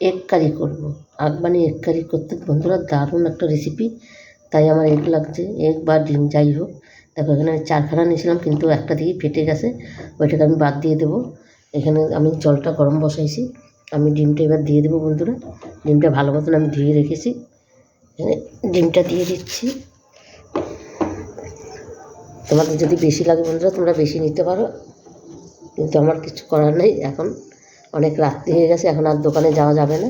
Egg কারি করবো। Afghani egg কারি করতে বন্ধুরা দারুণ একটা রেসিপি, তাই আমার এগ লাগছে, এগ বা ডিম যাই হোক। দেখো এখানে আমি 4খানা নিয়েছিলাম, কিন্তু একটা দিকেই ফেটে গেছে, ওইটাকে আমি বাদ দিয়ে দেবো। এখানে আমি জলটা গরম বসাইছি, আমি ডিমটা এবার দিয়ে দেবো বন্ধুরা। ডিমটা ভালো মতন আমি ধুয়ে রেখেছি, এখানে ডিমটা দিয়ে দিচ্ছি। তোমাদের যদি বেশি লাগে বন্ধুরা তোমরা বেশি নিতে পারো, কিন্তু আমার কিছু করার নেই। এখন অনেক রাত্রি হয়ে গেছে, এখন আর দোকানে যাওয়া যাবে না।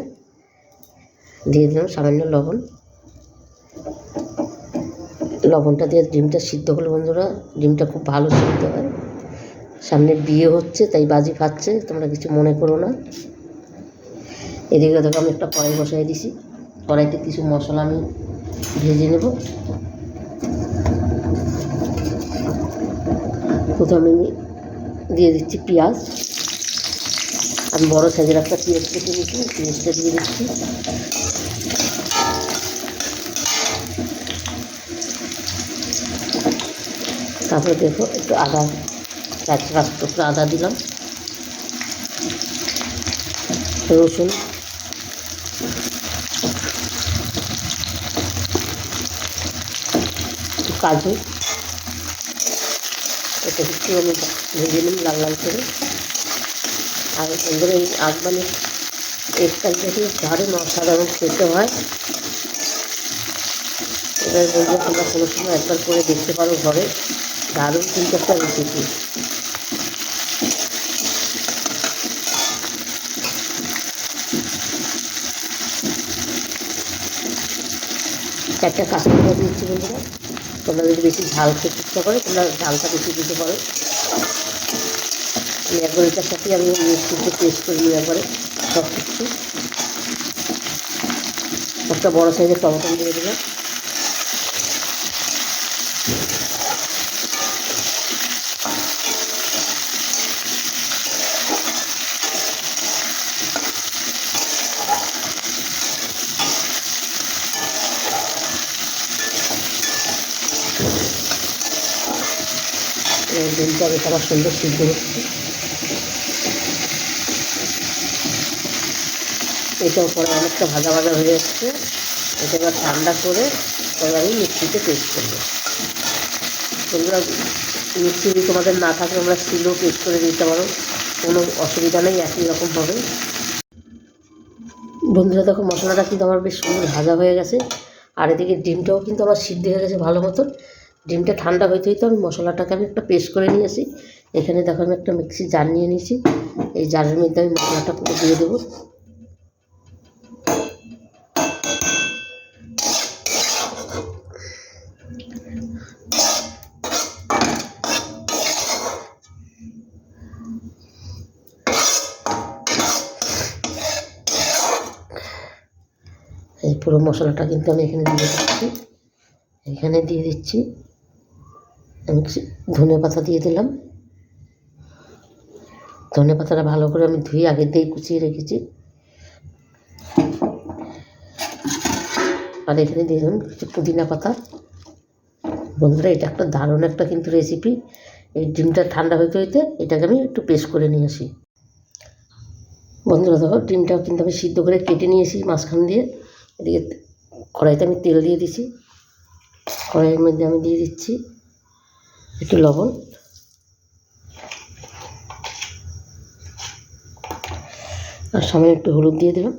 দিয়ে দিলাম সামান্য লবণ। লবণটা দিয়ে ডিমটা সিদ্ধ হলো বন্ধুরা। ডিমটা খুব ভালো সিদ্ধ হয়। সামনে বিয়ে হচ্ছে তাই বাজি ফাটছে, তোমরা কিছু মনে করো না। এদিকে দেখো আমি একটা কড়াই বসাই দিছি, কড়াইতে কিছু মশলা আমি ভেজে নেব। প্রথমে আমি দিয়ে দিচ্ছি পেঁয়াজ। আমি বড়ো সাইজের একটা পেঁয়াজ কেটে নিচ্ছি, পেঁয়াজটা দিয়ে দিচ্ছি। তারপরে দেখো একটু আদা, 4-5 টুকরো আদা দিলাম, রসুন, কাজু, এটা একটু আমি ভেজে নিই লাল লাল করে। আর এগুলো এই আফগানি এগ কারিটাকে দারুণ অসাধারণ খেতে হয়। এবার বলবো তোমরা কোনো সময় একবার করে দেখতে পারো ঘরে, দারুণ কিন্তু একটা রেসিপি। একটা কাঁচা লঙ্কা দিচ্ছি বন্ধুরা, তোমরা যদি বেশি ঝাল খেতে ইচ্ছা করে তোমরা ঝালটা বেশি দিতে পারো। আমি একবার এটার সাথে আমি মিক্সিতে পেস্ট করে নিই একবারে সব কিছু। একটা বড়ো সাইজের টমেটো দিয়ে দিলাম। ডিমটা বেশ আমার সুন্দর সিদ্ধ হচ্ছে। এটাও পরে অনেকটা ভাজা ভাজা হয়ে যাচ্ছে। এটা এবার ঠান্ডা করে তবে আমি মিক্সিতে পেস্ট করবো। তোমরা মিক্সি যদি তোমাদের না থাকে তোমরা শিলেও পেস্ট করে দিতে পারো, কোনো অসুবিধা নেই, একই রকম হবে। বন্ধুরা দেখো মশলাটা কিন্তু আমার বেশ সুন্দর ভাজা হয়ে গেছে, আর এদিকে ডিমটাও কিন্তু আমার সিদ্ধ হয়ে গেছে ভালো মতন। ডিমটা ঠান্ডা হইতে হইতে আমি মশলাটাকে আমি একটা পেস্ট করে নিয়ে আসি। এখানে দেখো আমি একটা মিক্সি জার নিয়ে নিয়েছি, এই জারের মধ্যে আমি মশলাটা পুরো দিয়ে দেবো। এই পুরো মশলাটা কিন্তু আমি এখানে দিয়ে দিচ্ছি। এখানে দিয়ে দিচ্ছি আমি ধনে পাতা দিয়ে দিলাম। ধনে পাতাটা ভালো করে আমি ধুয়ে আগে দিয়ে কুচিয়ে রেখেছি। আর এখানে দিয়ে দিলাম কিছু পুদিনা পাতা। বন্ধুরা এটা একটা দারুণ একটা কিন্তু রেসিপি। এই ডিমটা ঠান্ডা হইতে হইতে এটাকে আমি একটু পেস্ট করে নিয়ে আসি। বন্ধুরা দেখো ডিমটাও কিন্তু আমি সিদ্ধ করে কেটে নিয়েছি মাঝখান দিয়ে। এদিকে কড়াইতে আমি তেল দিয়ে দিছি, কড়াইয়ের মধ্যে আমি দিয়ে দিচ্ছি একটু লবণ, আর সামনে একটু হলুদ দিয়ে দিলাম।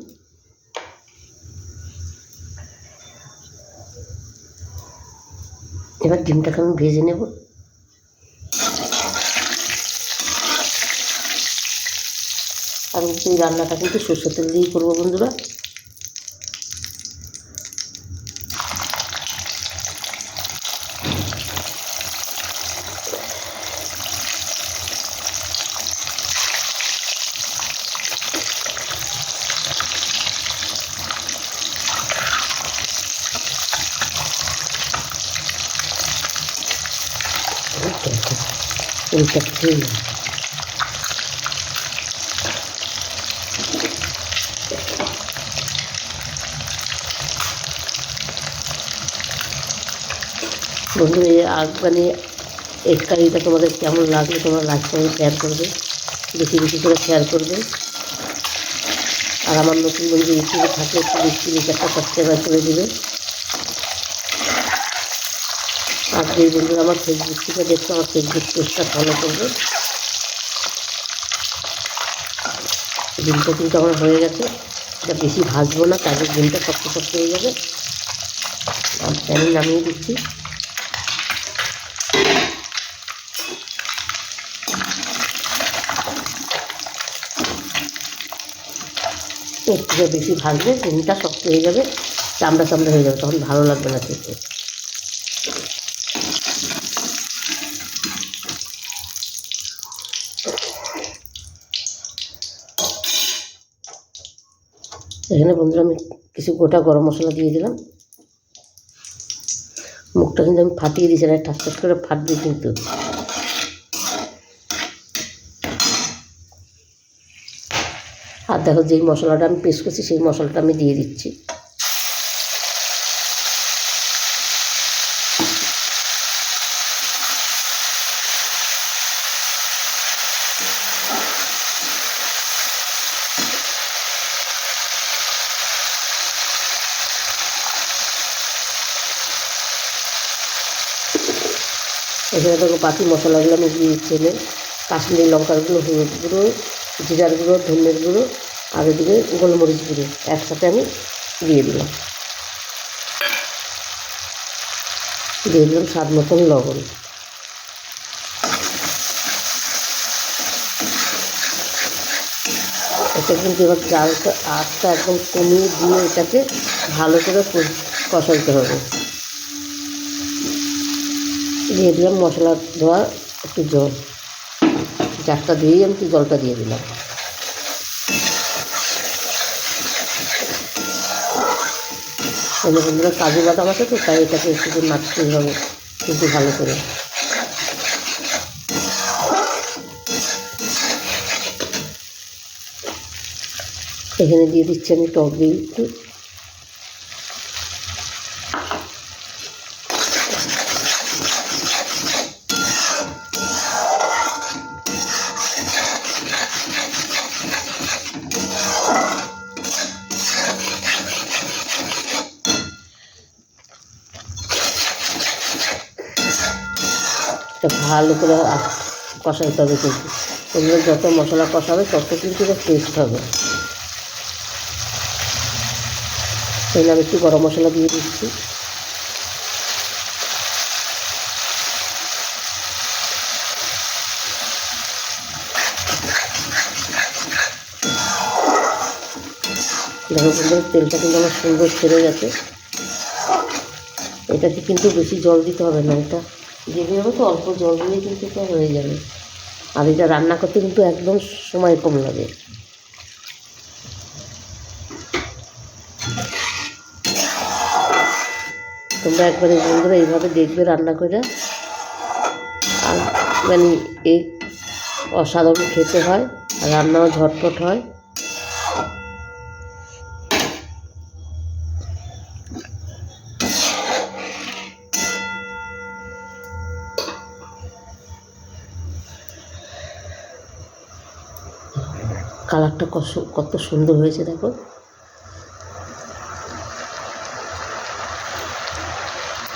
এবার ডিমটাকে আমি ভেজে নেব। আমি এই রান্নাটা কিন্তু সরষের তেল দিয়েই করবো বন্ধুরা। এটা খেয়ে বন্ধুরা এই আফগানি এগ কারিটা তোমাদের কেমন লাগবে তোমরা লাইক করে শেয়ার করবে, বেশি বেশি করে শেয়ার করবে। আর আমার নতুন বন্ধু ইউটিউবে থাকলে প্লিজ একটা সাবস্ক্রাইব করে দিবে। আর যেই বন্ধুরা আমার ফেসবুক থেকে দেখছো আমার ফেসবুক পেজটা ফলো করবে। ডিমটা কিন্তু আমার হয়ে গেছে, এটা বেশি ভাজবো না, তাদের ডিমটা শক্ত শক্ত হয়ে যাবে। আর প্যানে নামিয়ে দিচ্ছি। একটু বেশি ভাজলে ডিমটা শক্ত হয়ে যাবে, চামড়া চামড়া হয়ে যাবে, তখন ভালো লাগবে না খেতে। এখানে বন্ধুরা আমি কিছু গোটা গরম মশলা দিয়ে দিলাম। মুখটা কিন্তু আমি ফাটিয়ে দিয়েছি, না ঠাস ঠাস করে ফাটবে কিন্তু। আর দেখো যেই মশলাটা আমি পেস্ট করছি সেই মশলাটা আমি দিয়ে দিচ্ছি। এখানে দেখো বাকি মশলাগুলো আমি দিয়ে দিচ্ছি। কাশ্মীরি লঙ্কার গুঁড়ো, হলুদ গুঁড়ো, জিরার গুঁড়ো, ধনের গুঁড়ো আর এদিকে গোলমরিচ গুঁড়ো একসাথে আমি দিয়ে দিলাম। দিয়ে দিলাম স্বাদ মতন লবণ। এটা কিন্তু এবার জালটা আঁচটা একদম কমিয়ে দিয়ে এটাকে ভালো করে কষাইতে হবে। দিয়ে দিলাম মশলা ধোয়া একটু জল, জারটা ধুয়েই আমি একটু জলটা দিয়ে দিলাম। বন্ধুরা কাজু বাদাম আছে তো, তাই এটাকে একটু নাড়তেই হবে কিন্তু ভালো করে। এখানে দিয়ে দিচ্ছি আমি টক দই একটু। ভালো করে কষাইতে হবে কিন্তু এগুলো যত মশলা কষাবে তত কিন্তু এটা টেস্ট হবে। তাহলে আমি একটু গরম মশলা দিয়ে দিচ্ছি। দেখো বন্ধুরা তেলটা কিন্তু আমার সুন্দর ছেড়ে গেছে। এটাতে কিন্তু বেশি জল দিতে হবে না, এটা গ্রেভি হবে তো অল্প জল দিলেই কিন্তু এটা হয়ে যাবে। আর এটা রান্না করতে কিন্তু একদম সময় কম লাগে। তোমরা একবারে বন্ধুরা এইভাবে দেখবে রান্না করে, আর মানে এই অসাধারণ খেতে হয়, আর রান্নাও ঝটপট হয়। কালারটা কত সুন্দর হয়েছে দেখো।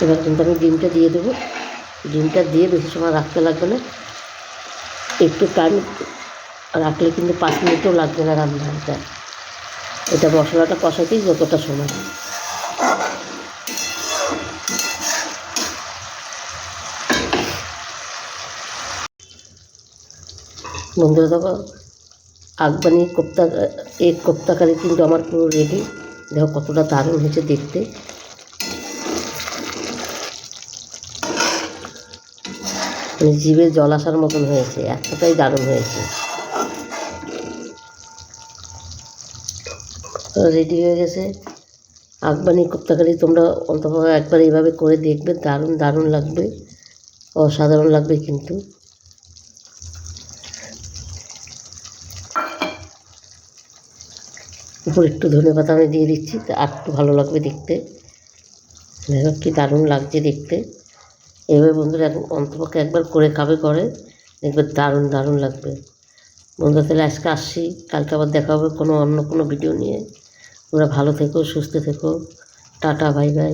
এবার কিন্তু আমি ডিমটা দিয়ে দেবো। ডিমটা দিয়ে বেশি সময় রাখতে লাগবে না, একটু টাইম রাখলে কিন্তু 5 মিনিটও লাগবে না রান্নাটা। এটা মশলাটা কষাতেই যতটা সময়। বন্ধুরা দেখো আফগানি কোপ্তা এগ কোপ্তা কারি কিন্তু আমার পুরো রেডি। দেখো কতটা দারুণ হয়েছে দেখতে। মানে জিভে জল আসার মতন হয়েছে, এতটাই দারুণ হয়েছে। রেডি হয়ে গেছে আফগানি কোপ্তা কারি। তোমরা অন্তত একবার এইভাবে করে দেখবে, দারুণ দারুণ লাগবে, অসাধারণ লাগবে কিন্তু। উপর একটু ধনেপাতা আমি দিয়ে দিচ্ছি, আর একটু ভালো লাগবে দেখতে। দেখো কি দারুণ লাগছে দেখতে। এভাবে বন্ধুরা অন্তপক্ষে একবার করে খাবে, করে দেখবে দারুণ দারুণ লাগবে। বন্ধুরা তাহলে আজকে আসছি, কালকে আবার দেখা হবে অন্য কোনো ভিডিও নিয়ে। তোমরা ভালো থেকো, সুস্থ থেকো, টাটা, বাই বাই।